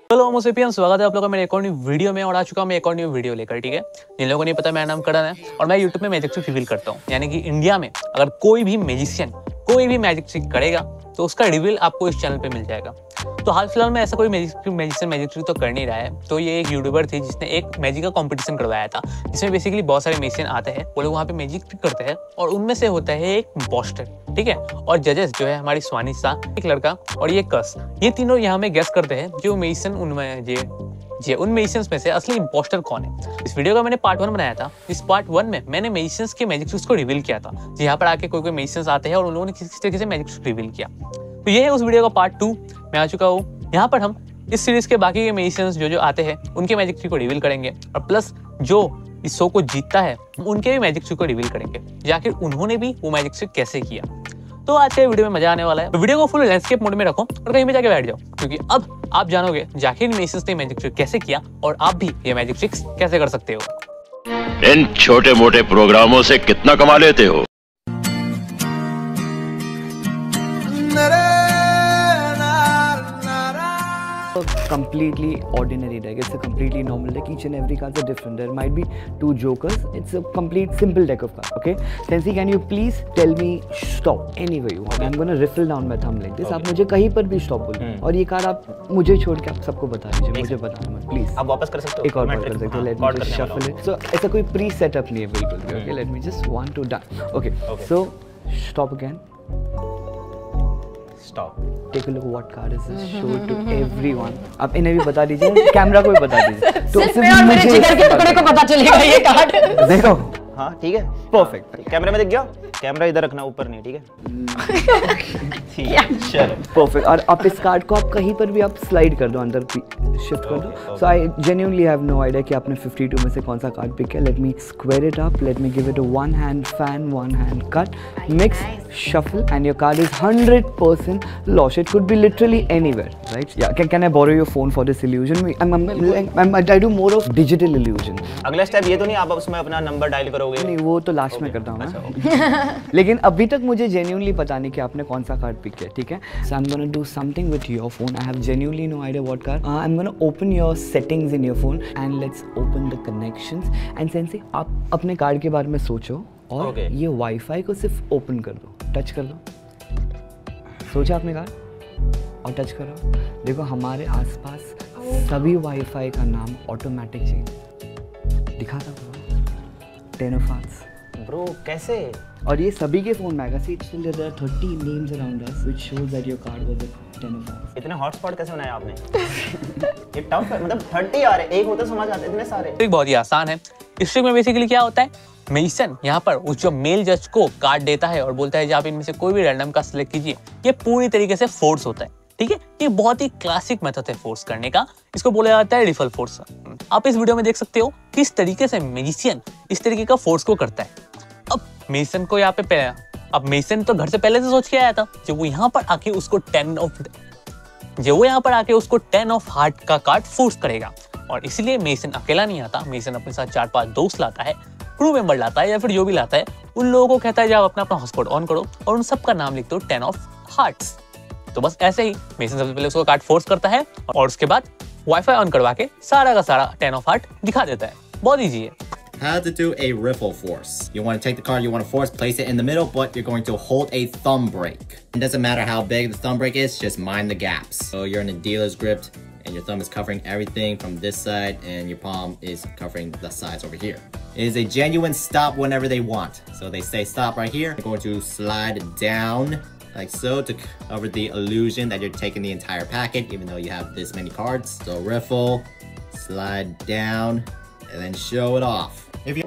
Hello होमो sapiens, स्वागत है आप लोगों का मेरे एक और न्यू वीडियो में। और आ चुका हूँ मैं एक और न्यू वीडियो लेकर, ठीक है। जिन लोगों को नहीं पता, मेरा नाम करण है और मैं यूट्यूब में मैजिक ट्रिक रिवील करता हूँ। यानी कि इंडिया में अगर कोई भी मैजिशियन कोई भी मैजिक ट्रिक करेगा तो उसका रिवील आपको इस चैनल पे मिल जाएगा। तो हाल फिलहाल में ऐसा कोई मैजिशियन मैजिक ट्रिक तो कर नहीं रहा है। तो ये एक यूट्यूबर थी जिसने एक मैजिक का कंपटीशन करवाया था, जिसमें बेसिकली बहुत सारे मैजिशियन आते हैं, वो लोग वहाँ पे मैजिक ट्रिक करते हैं और उनमें से होता है एक इम्पोस्टर, ठीक है। और जजेस जो है हमारी स्वानी शाह, एक लड़का और ये कस, ये तीनों यहाँ में गेस करते हैं जो मैजिशियन उन मैजिशियंस में से असली इम्पोस्टर कौन है। इस वीडियो का मैंने पार्ट 1 बनाया था। इस पार्ट 1 में मैंने मैजिशियंस के मैजिक ट्रिक्स को रिवील किया था। यहाँ पर आके कोई मैजिशियंस आते हैं और उन लोगों ने किस तरीके से मैजिक ट्रिक रिवील किया। तो ये है उस वीडियो का पार्ट 2। मैं आ चुका हूँ। यहाँ पर हम इस सीरीज के बाकी के मैजिशियंस जो आते हैं उनके मैजिक ट्रिक को रिवील करेंगे और प्लस जो इस शो को जीतता है उनके भी मैजिक ट्रिक को रिवील करेंगे, आखिर उन्होंने भी वो मैजिक ट्रिक कैसे किया। तो आज के वीडियो में मजा आने वाला है। तो वीडियो को फुल लैंडस्केप मोड में रखो और कहीं भी जाके बैठ जाओ, क्योंकि अब आप जानोगे जाकिर मैजिशियंस ने मैजिक ट्रिक कैसे किया और आप भी ये मैजिक ट्रिक्स कैसे कर सकते हो। इन छोटे मोटे प्रोग्रामों से कितना कमा लेते हो? Completely ordinary deck. It's a completely normal deck. Each and every cards are different. There might be 2 jokers. It's a complete simple deck of cards. Okay. Sensei, can you please tell me stop anywhere you want? I'm gonna riffle down my thumb like this. Okay. आप मुझे कहीं पर भी stop बोलिए और ये card आप मुझे छोड़ के आप सबको बता दीजिए, मुझे बताना मत प्लीज। आप वापस कर सकते हो, एक और बार कर सकते हो। Let me just shuffle it. So ऐसा कोई प्री सेटअप नहीं है बिल्कुल भी। Okay. Let me just 1 2 done. Okay. So stop again. Stop. Take a look what card is this. Show it to everyone. आप इन्हें भी बता दीजिए, कैमरा को भी बता दीजिए। तो सिर्फ मैं और मेरे जिगर के टुकड़े को पता चलेगा ये कार्ड। देखो, हाँ ठीक है, परफेक्ट। कैमरे में दिख गया। कैमरा इधर रखना, ऊपर नहीं, ठीक है। ठीक है, चलो परफेक्ट। और आप इस कार्ड को आप कहीं पर भी आप स्लाइड कर दो, अंदर शिफ्ट कर दो। So I genuinely have no idea कि आपने 52 में से कौन सा कार्ड पिक किया। Let me square it up, let me give it a 1 hand fan, 1 hand cut, mix, shuffle, and your card is 100% lost. It could be literally anywhere, right? Yeah. Can I borrow your phone for this illusion? I do more of digital illusion. अगला step ये तो नहीं आप उसमें अपना number dial करोगे? नहीं, वो तो लास्ट में करता हूँ मैं। लेकिन अभी तक मुझे genuinely पता नहीं कि आपने कौन सा कार्ड पिक किया, ठीक है? So I'm gonna do something with your phone. I have genuinely no idea what card. I'm gonna open your settings in your phone and let's open the connections. And Sensei, आप अपने card के बारे में सोचो और ये wifi को सिर्फ ओपन कर दो, टच कर लो। सोचा आपने कार्ड और टच करो। देखो हमारे आसपास सभी वाईफाई का नाम ऑटोमेटिक चेंज दिखाता ब्रो। 10 of hearts ब्रो कैसे? और ये सभी के फोन में आएगा। See, still there are 30 names around us which shows that your card was a 10 of hearts. इतने हॉटस्पॉट कैसे बनाए आपने? ये टफ है, मतलब 30 आ रहे, एक होता समझ आते इतने सारे। ट्रिक बहुत ही आसान है। इस ट्रिक में बेसिकली क्या होता है, मैजिशियन यहाँ पर उस जो मेल जज को कार्ड देता है और बोलता है कि आप इनमें से कोई भी रैंडम का सिलेक्ट कीजिए। ये पूरी तरीके से फोर्स होता है, ठीक है। ये बहुत ही क्लासिक मेथड है फोर्स करने का। इसको बोला जाता है रिफल फोर्स। आप इस वीडियो में देख सकते हो किस तरीके से मैजिशियन इस तरीके का फोर्स को करता है। अब मैजिशियन को यहाँ पे मैजिशियन तो घर से पहले से सोच के आया था। जब वो यहाँ पर आके उसको 10 ऑफ हार्ट का कार्ड फोर्स करेगा। और इसलिए मैजिशियन अकेला नहीं आता, मैजिशियन अपने साथ 4-5 दोस्त लाता है, क्रू मेंबर लाता है या फिर जो भी लाता है, उन लोगों को कहता है जब अपना हॉटस्पॉट ऑन करो और उन सब का नाम लिख दो 10 ऑफ हार्ट्स। तो बस ऐसे ही मैजिशियन सबसे पहले उसको कार्ड फोर्स करता है और उसके बाद वाईफाई ऑन करवा के सारा का सारा 10 ऑफ हार्ट दिखा देता है। बहुत इजी है। How to do a riffle force. You want to take the card you want to force, place it in the middle, but you're going to hold a thumb break. It doesn't matter how big the thumb break is, just mind the gaps. So you're in a dealer's grip and your thumb is covering everything from this side and your palm is covering the sides over here. It is a genuine stop whenever they want. So they say stop right here. You're going to slide down like so to cover the illusion that you're taking the entire packet even though you have this many cards. So riffle, slide down, and then show it off. If you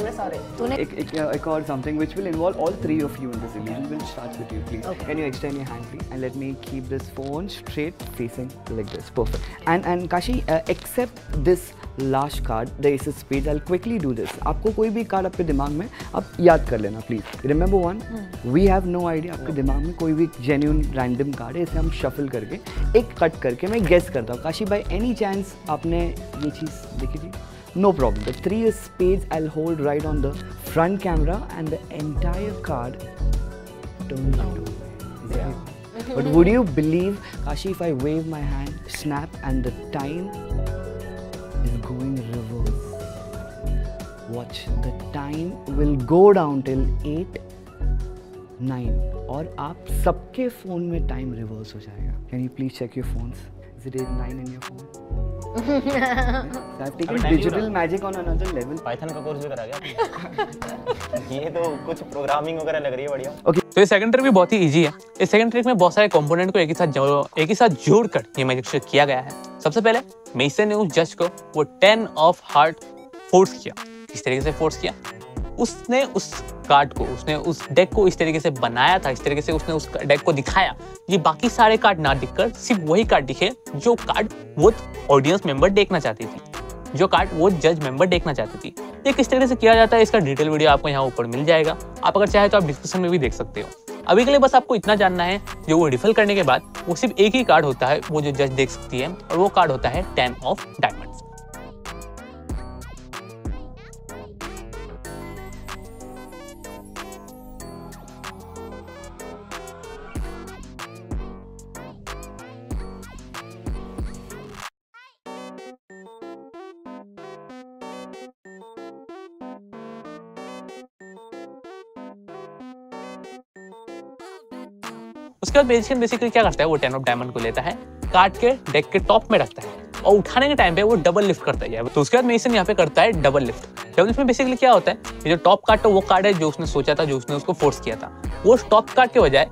एक और something which will involve all 3 of you in this illusion. We'll start with you, please. Okay. Can you extend your hand, please? And let me keep this phone straight facing like this. Perfect. And Kashi, except this last card, the ace of spades, I'll quickly do this. आपको कोई भी card आपके दिमाग में आप याद कर लेना, please. Remember one, we have no idea. आपके दिमाग में कोई भी genuine random कार्ड है, इसे हम shuffle करके एक कट करके मैं guess करता हूँ। काशी, by any chance आपने ये चीज़ देखी थी? No problem. The 3 spades I'll hold right on the front camera and the entire card turns into. But would you believe, Kashi, if I wave my hand, snap, and the time is going reverse. Watch, the time will go down till 8, 9 और आप सबके phone में time reverse हो जाएगा. Can you please check your phones? Is it 8, 9 in your phone? I've taken digital magic on another level. Python का course भी करा गया आपने? ये तो कुछ प्रोग्रामिंग वगैरह लग रही है बढ़िया. तो ये सेकंड ट्रिक भी बहुत ही इजी है. इस सेकंड ट्रिक में बहुत सारे कंपोनेंट को एक ही साथ जोड़कर ये मैजिक ट्रिक किया गया है. सबसे पहले मेसन ने उस जज को वो 10 ऑफ हार्ट फोर्स किया. किस तरीके से फोर्स किया? उसने उस कार्ड को, उसने उस डेक को इस तरीके से बनाया था, इस तरीके से उसने उस डेक को दिखाया, ये बाकी सारे कार्ड ना दिखकर सिर्फ वही कार्ड दिखे जो कार्ड वो ऑडियंस मेंबर देखना चाहती थी, जो कार्ड वो जज मेंबर देखना चाहती थी. ये किस तरीके से किया जाता है इसका डिटेल वीडियो आपको यहाँ ऊपर मिल जाएगा. आप अगर चाहे तो आप डिस्क्रिप्शन में भी देख सकते हो. अभी के लिए बस आपको इतना जानना है, जो वो रिफल करने के बाद वो सिर्फ एक ही कार्ड होता है वो जो जज देख सकती है, और वो कार्ड होता है 10 ऑफ डायमंड्स. उसके बाद मैजिशियन बेसिकली क्या करता है, वो 10 ऑफ डायमंड को लेता है, कार्ड के डेक के टॉप में रखता है और उठाने के टाइम पे वो डबल लिफ्ट करता है. तो उसके बाद मैजिशियन यहाँ पे करता है डबल लिफ्ट. डबल लिफ्ट में बेसिकली क्या होता है, ये जो टॉप कार्ड, तो वो कार्ड है जो उसने सोचा था, जो उसने उसको फोर्स किया था. वो टॉप कार्ड के बजाय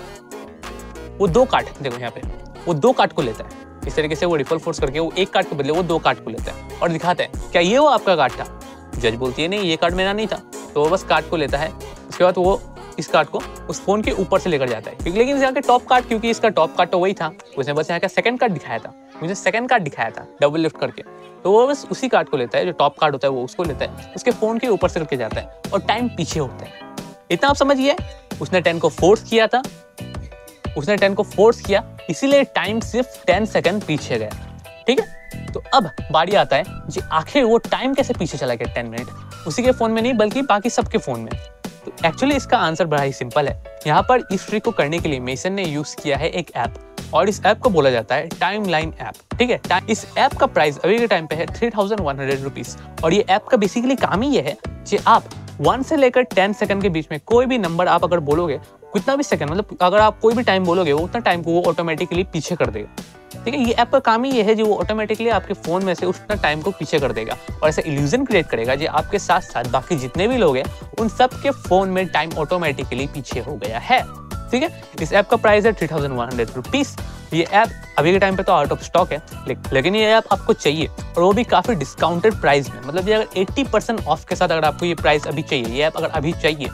वो 2 कार्ड, देखो यहाँ पे वो 2 कार्ड को लेता है. इस तरीके से वो रिफल फोर्स करके वो 1 कार्ड के बदले वो 2 कार्ड को लेता है और दिखाता है क्या ये वो आपका कार्ड था. जज बोलती है नहीं, ये कार्ड मेरा नहीं था. तो वो बस कार्ड को लेता है. उसके बाद वो इस कार्ड को उस फोन के ऊपर से लेकर जाता है. लेकिन यहाँ के टॉप कार्ड, क्योंकि इसका टॉप कार्ड तो वही था, उसने बस यहाँ का सेकंड कार्ड दिखाया था, मुझे सेकंड कार्ड दिखाया था डबल लिफ्ट करके. तो वो बस उसी कार्ड को लेता है, जो टॉप कार्ड होता है वो उसको लेता है, उसके फोन के ऊपर से लेके जाता है और टाइम पीछे होता है. इतना आप समझिए, उसने 10 को फोर्स किया था, उसने 10 को फोर्स किया, इसीलिए टाइम सिर्फ 10 सेकंड पीछे गया. ठीक है, तो अब बारी आता है जी आखिर वो टाइम कैसे पीछे चला गया 10 मिनट, उसी के फोन में नहीं बल्कि बाकी सबके फोन में. तो एक्चुअली इसका आंसर बड़ा ही सिंपल है. यहाँ पर इस ट्रिक को करने के लिए मेसन ने यूज किया है एक ऐप, और इस ऐप को बोला जाता है टाइमलाइन ऐप. ठीक है, इस ऐप का प्राइस अभी के टाइम पे है 3100 रुपीज. और ये ऐप का बेसिकली काम ही ये है कि आप 1 से लेकर 10 सेकंड के बीच में कोई भी नंबर आप अगर बोलोगे, कितना भी सेकंड, मतलब अगर आप कोई भी टाइम बोलोगे, वो उतना टाइम को वो ऑटोमेटिकली पीछे कर देगा. ठीक है, ये ऐप का काम ही ये है जो वो ऑटोमेटिकली आपके फोन में से उतना टाइम को पीछे कर देगा और ऐसा इल्यूजन क्रिएट करेगा जो आपके साथ साथ बाकी जितने भी लोग हैं उन सब के फोन में टाइम ऑटोमेटिकली पीछे हो गया है. ठीक है, इस ऐप का प्राइस है 3100 रुपीज. ये ऐप अभी के टाइम पे तो आउट ऑफ स्टॉक है, लेकिन ये ऐप आपको चाहिए और वो भी काफी डिस्काउंटेड प्राइस में. मतलब ये अगर 80% ऑफ के साथ अगर आपको ये प्राइस अभी चाहिए, ये ऐप अगर अभी चाहिए,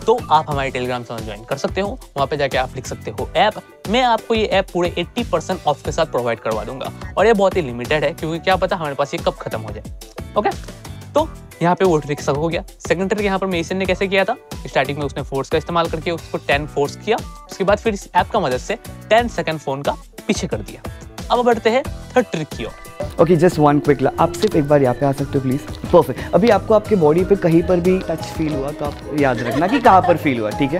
तो आप हमारे टेलीग्राम चैनल ज्वाइन कर सकते हो. वहाँ पे जाके आप लिख सकते हो ऐप. मैं आपको ये ऐप पूरे 80% ऑफ के साथ प्रोवाइड करवा दूंगा और ये बहुत ही लिमिटेड है, क्योंकि क्या पता हमारे पास ये कब खत्म हो जाए. ओके, तो यहाँ पे वो ट्रिक हो गया. सेकंड ट्रिक यहाँ पर मेसन ने कैसे किया था, स्टार्टिंग में उसने फोर्स का इस्तेमाल करके उसको 10 फोर्स किया, उसके बाद फिर इस ऐप का मदद से 10 सेकंड फोन का पीछे कर दिया. अब बढ़ते हैं थर्ड ट्रिक की ओर. ओके, जस्ट वन क्विक, आप सिर्फ एक बार यहाँ पे आ सकते हो प्लीज. परफेक्ट. अभी आपको आपके बॉडी पे कहीं पर भी टच फील हुआ तो आप याद रखना कि कहाँ पर फील हुआ. ठीक है,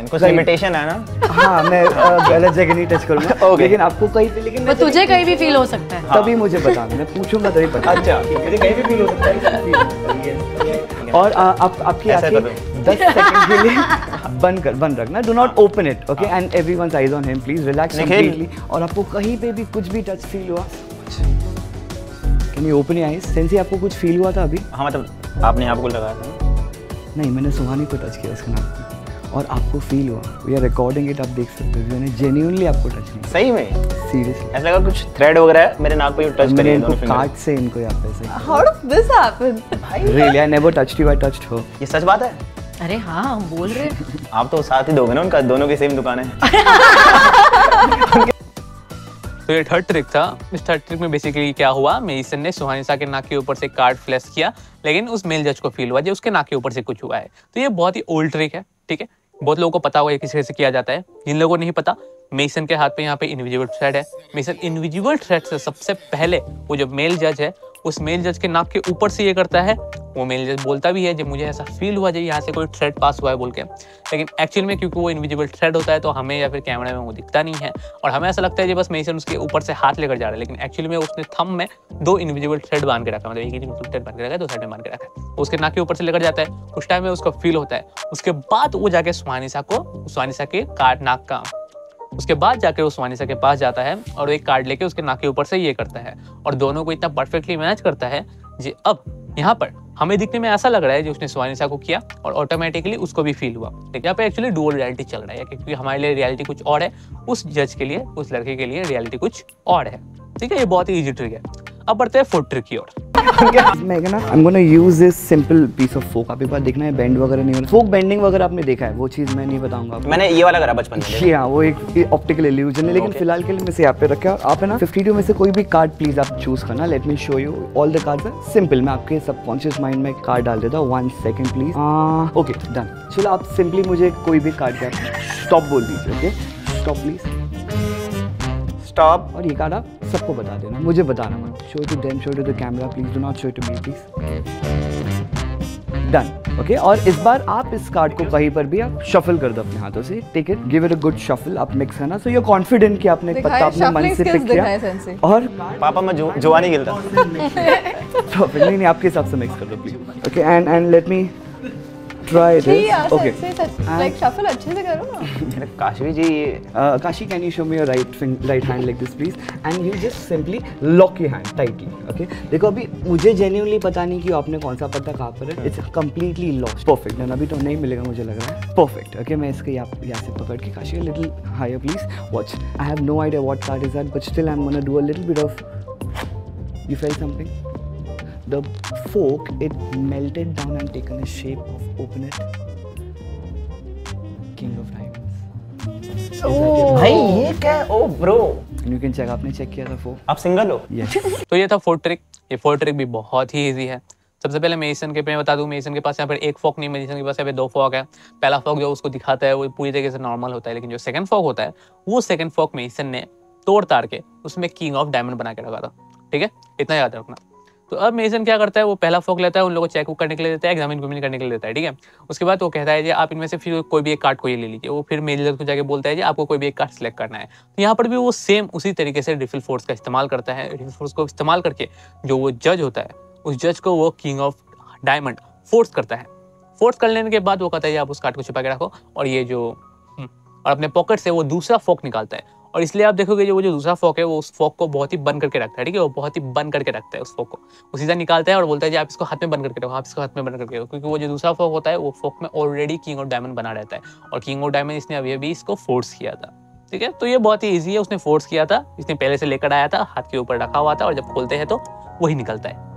कुछ लिमिटेशन है ना. हाँ, मैं गलत जगह नहीं टच करूँगा. लेकिन आपको कहीं पे, लेकिन तुझे कहीं भी फील हो सकता है. तभी मुझे बताना, मैं पूछूंगा तभी पता. अच्छा, मुझे कहीं भी फील हो सकता है. और आपकी आंखें 10 सेकंड के लिए बंद रखना. Do not open it. Okay, and everyone's eyes on him, please relax completely. और आपको कहीं पे भी कुछ भी टच फील हुआ, can you open your eyes. Sensi, आपको कुछ फील हुआ था अभी? हाँ, मतलब आपने यहाँ पे कुछ लगाया था? नहीं, मैंने सुहानी को टच किया उसके नाम पे और आपको फील हुआ. वी आर रिकॉर्डिंग इट, आप देख सकते हो. मैंने जेन्युइनली आपको टच किया. सही में? सीरियसली. ऐसा लगा कुछ थ्रेड वगैरह है मेरे नाक पे टच करिए दोनों फिंगर. कार्ड से इनको यहाँ पे से. How did this happen? Really, I never touched you, I touched her. ये सच बात है? अरे हाँ, हम बोल रहे हैं. आप तो साथ ही दोगे ना उनका, दोनों की सेम दुकान है. तो ये थर्ड ट्रिक था. इस थर्ड ट्रिक में बेसिकली क्या हुआ, मेसन ने सुहानिसा के नाक के ऊपर से कार्ड फ्लैश किया, लेकिन उस मेल जज को फील हुआ जो उसके नाक के ऊपर से कुछ हुआ है. तो ये बहुत ही ओल्ड ट्रिक है. ठीक है, बहुत लोगों को पता होगा किस तरह से किया जाता है. जिन लोगों को नहीं पता, मेसन के हाथ पे यहाँ पे इनविजिबल थ्रेड है. मेसन इनविजिबल थ्रेड से सबसे पहले वो जो मेल जज है, उस मेल जज के नाक के ऊपर से ये करता है वो मेरे लिए बोलता भी है जब मुझे ऐसा फील हुआ जब यहाँ से कोई थ्रेड पास हुआ है बोल के, लेकिन एक्चुअल में क्योंकि वो इनविजिबल थ्रेड होता है तो हमें या फिर कैमरे में वो दिखता नहीं है और हमें ऐसा लगता है कि बस मेसन उसके ऊपर से हाथ लेकर जा रहा है, लेकिन एक्चुअली में उसने थंब में 2 इनविजिबल थ्रेड बांध के रखा है, मतलब एक इनविजिबल थ्रेड बांध के रखा है, 2 साइड में बांध के रखा है, उसके नाक के ऊपर से लेकर जाता है। उस टाइम में उसको फील होता है, उसके बाद वो जाके स्वानिसा के कार्ड नाक का, उसके बाद जाकर वो स्वानिसा के पास जाता है और एक कार्ड लेके उसके नाक के ऊपर से ये करता है और दोनों को इतना परफेक्टली मैच करता है जी। अब यहाँ पर हमें दिखने में ऐसा लग रहा है जो उसने स्वानिसा को किया और ऑटोमेटिकली उसको भी फील हुआ, लेकिन यहाँ पे एक्चुअली डुअल रियलिटी चल रहा है क्योंकि हमारे लिए रियलिटी कुछ और है, उस जज के लिए, उस लड़के के लिए रियलिटी कुछ और है। ठीक है, ये बहुत ही इजी ट्रिक है। अब बढ़ते हैं फुट ट्रिक की ओर। I'm gonna use this simple piece of folk। आप एक बार देखना है बेंड वगैरह नहीं होना, फोक बेंडिंग वगैरह आपने देखा है, वो चीज़ मैं नहीं बताऊंगा आपको। मैंने ये वाला करा बचपन में। जी हाँ, वो एक ऑप्टिकल इल्यूजन है, लेकिन फिलहाल के लिए मैं इसे यहाँ पे रखा। आप है ना 52 में से कोई भी कार्ड प्लीज आप चूज करना। Let me show you all the cards are simple. मैं आपके सबकॉन्शियस माइंड में कार्ड डाल देता हूँ। 1 सेकंड प्लीज। Okay done. चलो आप सिंपली मुझे कोई भी कार्ड का स्टॉप बोल दीजिए। Okay stop please, stop. और ये कार्ड आप सबको बता देना, मुझे बताना मत। Show to them, show to the camera please, do not show to me please. Done. Okay, और इस बार आप इस कार्ड को कहीं पर भी आप शफल कर दो अपने हाथों से। Take it, give it a good shuffle. आप मिक्स करना, सो यू कॉन्फिडेंट कि आपने पत्ता अपने मन से पिक किया। और पापा मैं जुआ नहीं खेलता। परफेक्ट। नहीं, आपके हिसाब से मिक्स कर दो please. Okay, and let me try this. Okay, like shuffle अच्छे से करो ना। Kashi ji, Kashi, can you show me your right hand like this please? And you just simply lock your hand tightly. Okay? देखो अभी मुझे genuinely पता नहीं कि आपने कौन सा पत्ता कहाँ पर है। It's completely lost. Perfect. अभी तो नहीं मिलेगा मुझे लग रहा है। Perfect. Okay, मैं इसके यहाँ से पकड़ के Kashi a little higher please. Watch. I have no idea what card is that, but still I'm gonna do a little bit of. You felt something? The fork, it melted down and taken a shape of, open it, King of Diamonds. भाई ये क्या है? Oh bro, And you can check, आपने check किया था fork? आप single हो? Yes. तो ये था फोर्ट ट्रिक। ये फोर्ट ट्रिक भी बहुत ही इजी है। सबसे पहले मेसन के पे मैं बता दूं, मेसन के पास यहाँ पर एक फॉक नहीं, मेसन के पास यहाँ पे 2 फॉक है। पहला फॉक जो उसको दिखाता है वो पूरी तरीके से नॉर्मल होता है, लेकिन जो सेकंड फॉक होता है वो सेकंड फॉक मेसन ने तोड़ ताड़ के उसमें किंग ऑफ डायमंड बना के रखा था। ठीक है, इतना याद रखना। तो अब मेसन क्या करता है, वो पहला फॉक लेता है, उन लोगों को चेक करने के लिए देता है, एग्जामिन करने के लिए देता है। ठीक है, उसके बाद वो कहता है जी आप इनमें से फिर कोई भी एक कार्ड को ये ले लीजिए। वो फिर मेजर को जाके बोलता है जी आपको कोई भी एक कार्ड सेलेक्ट करना है। तो यहाँ पर भी वो सेम उसी तरीके से रिफिल फोर्स का इस्तेमाल करता है। रिफिल फोर्स को इस्तेमाल करके जो वो जज होता है उस जज को वो किंग ऑफ डायमंड फोर्स करता है। फोर्स कर लेने के बाद वो कहता है आप उस कार्ड को छुपा के रखो और ये जो और अपने पॉकेट से वो दूसरा फॉक निकालता है। और इसलिए आप देखोगे जो वो जो दूसरा फॉक है वो उस फॉक को बहुत ही बंद करके रखता है। ठीक है, वो बहुत ही बंद करके रखता है उस फॉक को। वो सीधा निकालता है और बोलता है जी आप इसको हाथ में बंद करके रखो, आप इसको हाथ में बंद करके रखो, क्योंकि वो जो दूसरा फॉक होता है वो फॉक में ऑलरेडी किंग ऑफ डायमंड बना रहता है और किंग ऑफ डायमंड इसने अभी इसको फोर्स किया था। ठीक है, तो ये बहुत ही ईजी है। उसने फोर्स किया था, इसने पहले से लेकर आया था, हाथ के ऊपर रखा हुआ था और जब खोलते हैं तो वही निकलता है।